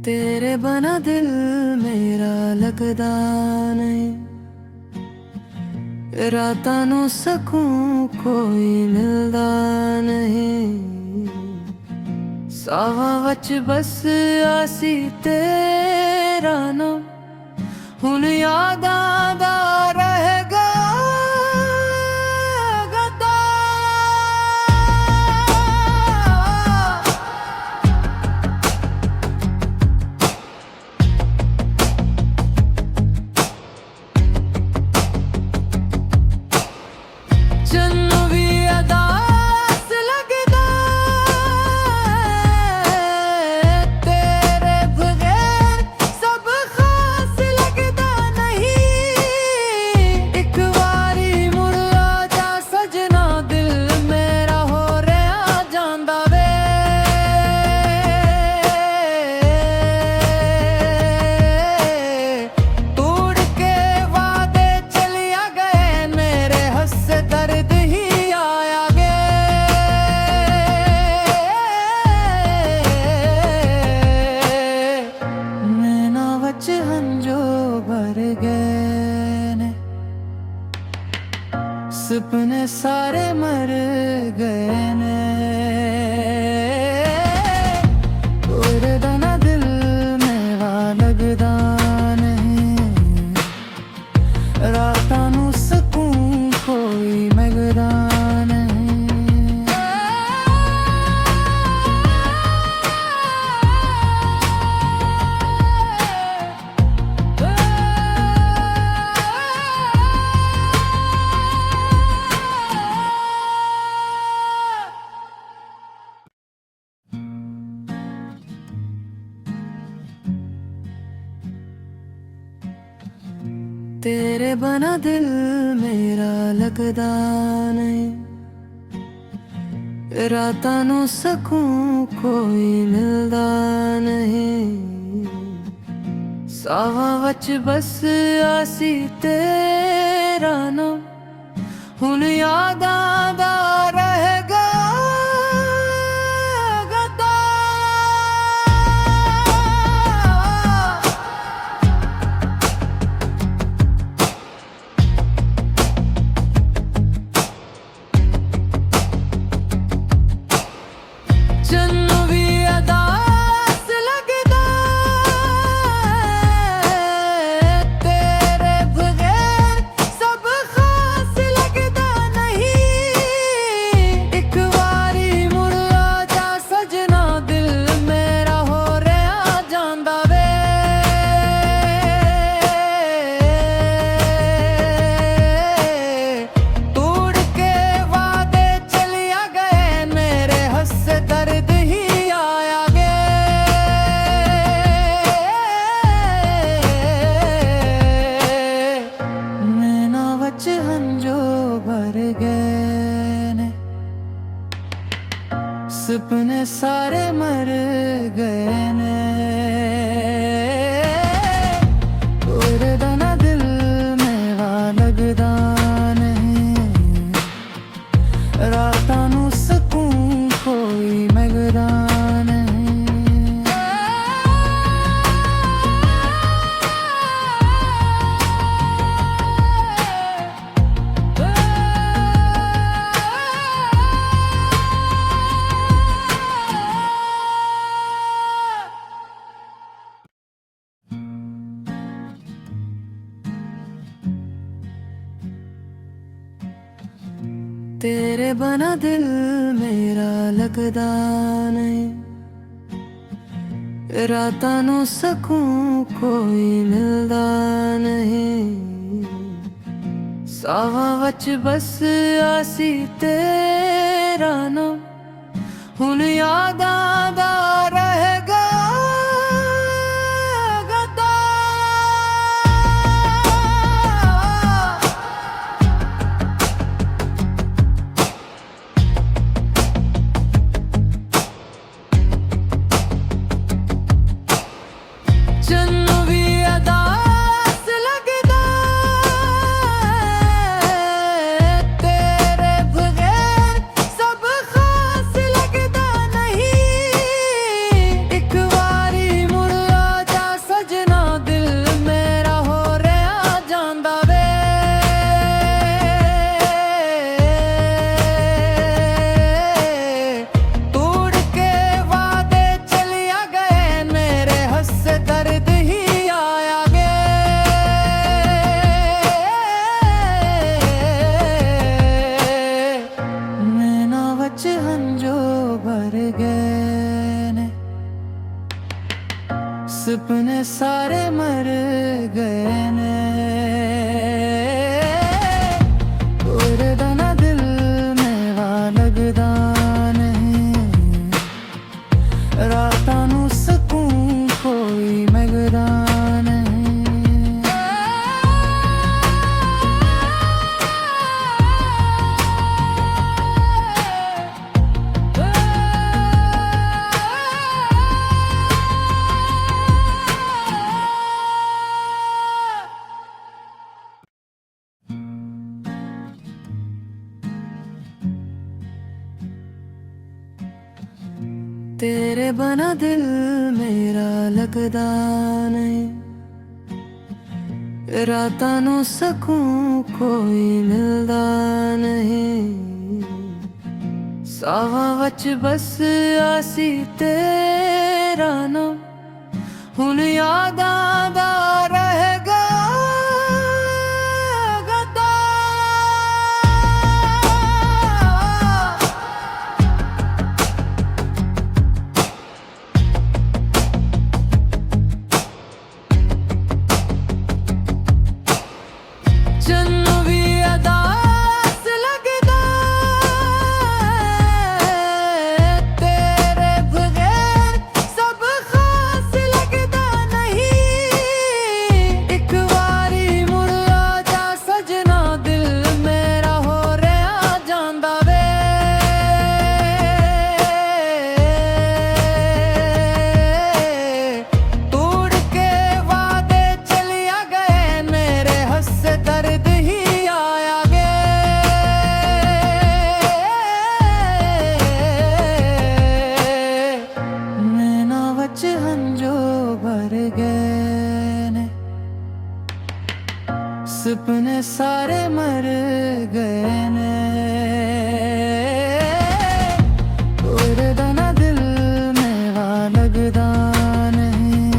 तेरे बना दिल मेरा लगदा नहीं, रातां नूं सकून कोई मिलदा नहीं। सावां वच बस आसी तेरा नाम, हुण यादां दा रह गया गदा। चन्नू भी अदास लगदा तेरे बगैर, सब खास लगदा नहीं। एक बारी मुड़ आ जा सजना, दिल मेरा हो रहा जांदा वे। तोड़ के वादे चलिया गए, मेरे हस्से दर्द ही आया गे। नैना वच हंजो भर गए ने, सपने सारे मर गए ने। तेरे बिना दिल मेरा लगदा नहीं, रातां नूं सकून कोई मिलदा तेरे बना दिल मेरा लगदा नहीं, रातां नूं सकून कोई मिलदा नहीं। सावां वच बस आसी तेरा नाम, हुण यादां दा रह गया गदा। चन्नू भी अदास लगदा तेरे बगैर, सब खास लगदा नहीं। एक बारी मुड़ आ जा सजना, दिल मेरा हो रहा जांदा वे। तोड़ के वादे चलिया गए, मेरे हस्से दर्द ही आया गे। नैना वच हंजो भर गए ने, सपने सारे मर गए ने। तेरे बिना दिल मेरा लगदा नहीं, रातां नूं सकून कोई मिलदा नहीं। तेरे बना दिल मेरा लगदा नहीं, रातां नूं सकून कोई मिलदा नहीं। सावां वच बस आसी तेरा नाम, हुण यादां दा रह गया गदा। चन्नू भी अदास लगदा तेरे बगैर, सब खास लगदा नहीं। तेरे बना दिल मेरा लगदा नहीं, रातां नू सकून कोई मिलदा नहीं। सावां वच बस आसी तेरा नाम, हुण यादां दा रह गया गदा। जन्नू भी अदास लगदा तेरे बगैर, सब खास लगदा नहीं। एक बारी मुड़ आ जा सजना, दिल मेरा हो रहा जांदा वे। तोड़ के वादे चलिया गए मेरे, हंसे दर्द ही आया गे। नैना वच हंजो भर गए ने, सपने सारे मर गए ने। उड़दा ना दिल मेरा लगदा नहीं,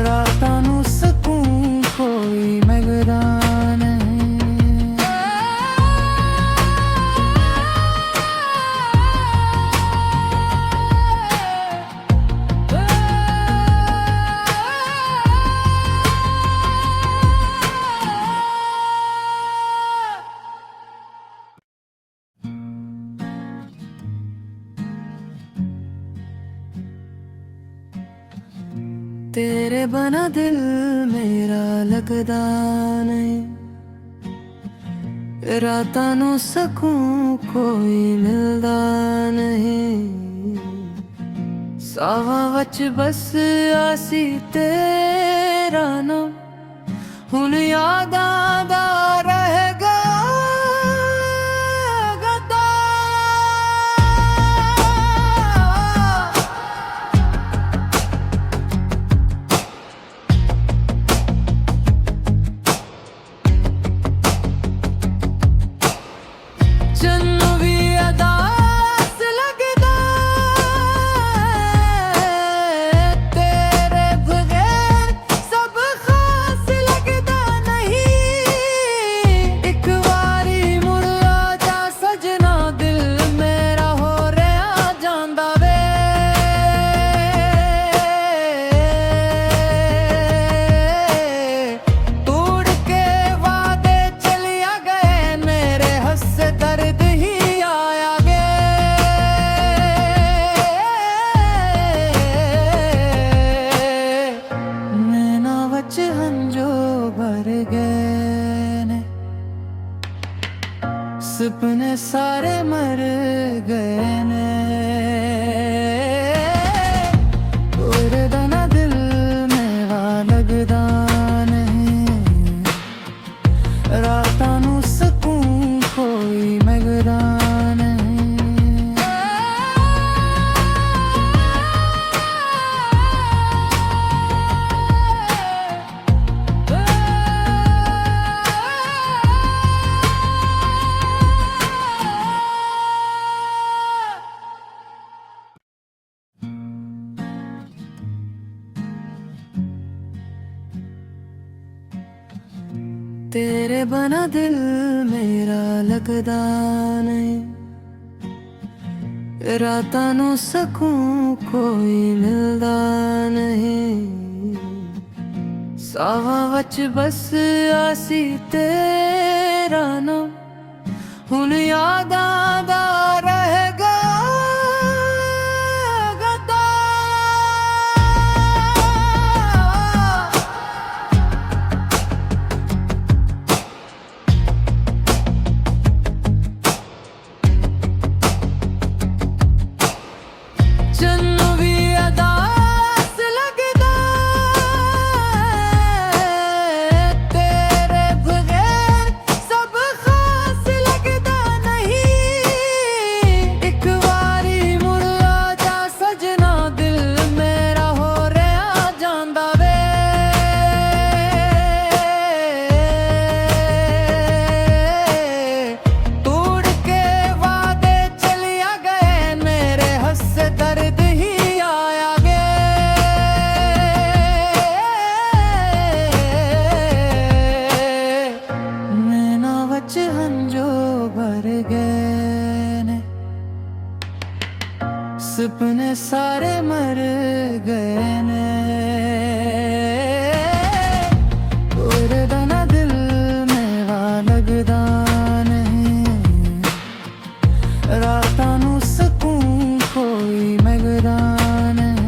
रातां नू सकून कोई मिलदा नहीं। तेरे बना दिल मेरा लगदा नहीं, रातां नू सकून कोई मिलदा नहीं। सावां वच बस आसी तेरा नाम, हुण यादां दा रह गया गदा। जन्नू भी अदास लगदा तेरे बगैर, सब खास लगदा नहीं। एक बारी मुड़ आ जा सजना, दिल मेरा हो रहा जांदा वे। तोड़ के वादे चलिया गए मेरे, हंसे दर्द ही आया गे। नैना वच हंजो भर गए ने, सपने सारे मर गए ने। उड़दा ना दिल मेरा लगदा नहीं, रातां नू सकून कोई मिलदा नहीं। तेरे बना दिल मेरा लगदा नहीं, रातां नू सकून कोई मिलदा नहीं। सावां वच बस आसी तेरा नाम, हुण यादां दा रह गया गदा। जन्नू भी अदास लगदा तेरे बगैर, सब खास लगदा नहीं। भर गए ने, सपने सारे मर गए ने। उड़दा दिल मेरा लगदा नहीं, रातां नूं सकून कोई मिलदा नहीं।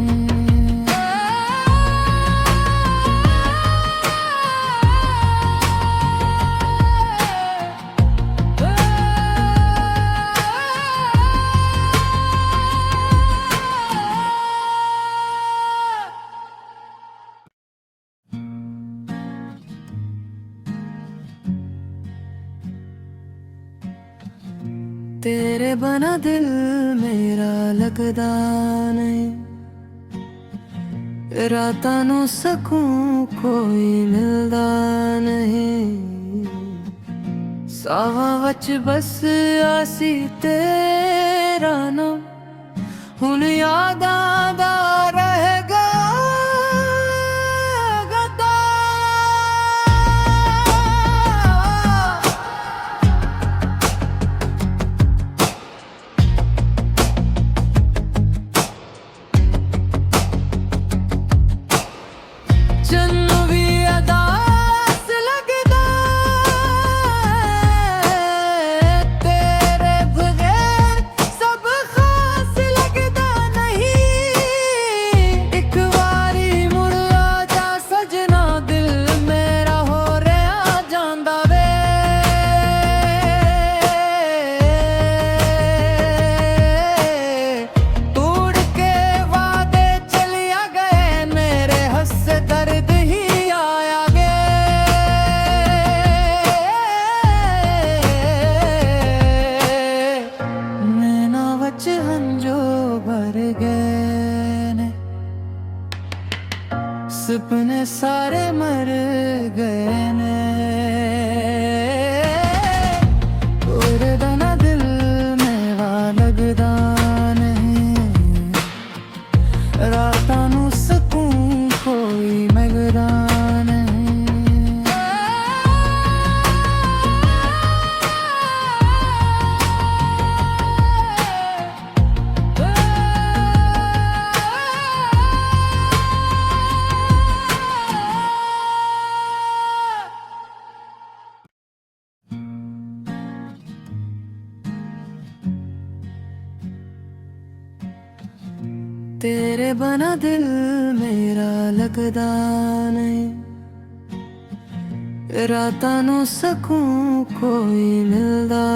तेरे बना दिल मेरा लगदा नहीं, रातां नूं सकून कोई मिलदा नहीं। सावां वच बस आसी तेरा नाम, हुण यादां दा रह गया गदा। जन्नू भी अदास लगदा तेरे बगैर, सब खास लगदा नहीं। एक बारी मुड़ आ जा सजना, दिल मेरा हो रहा जांदा वे। तोड़ के वादे चलिया गए, मेरे हस्से दर्द ही आया गे। नैना वच हंजो भर गए ने, सपने सारे मर गए ने। उड़दा ना दिल मेरा लगदा नहीं, रातां नूं सकून कोई मिलदा नहीं। तेरे बना दिल मेरा लगदा नहीं, रातां नूं सकून कोई मिलदा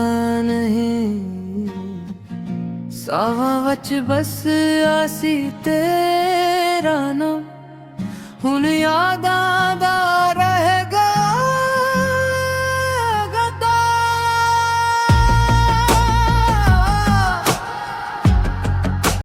नहीं। सावां वच बस आसी तेरा नाम, हुण यादां दा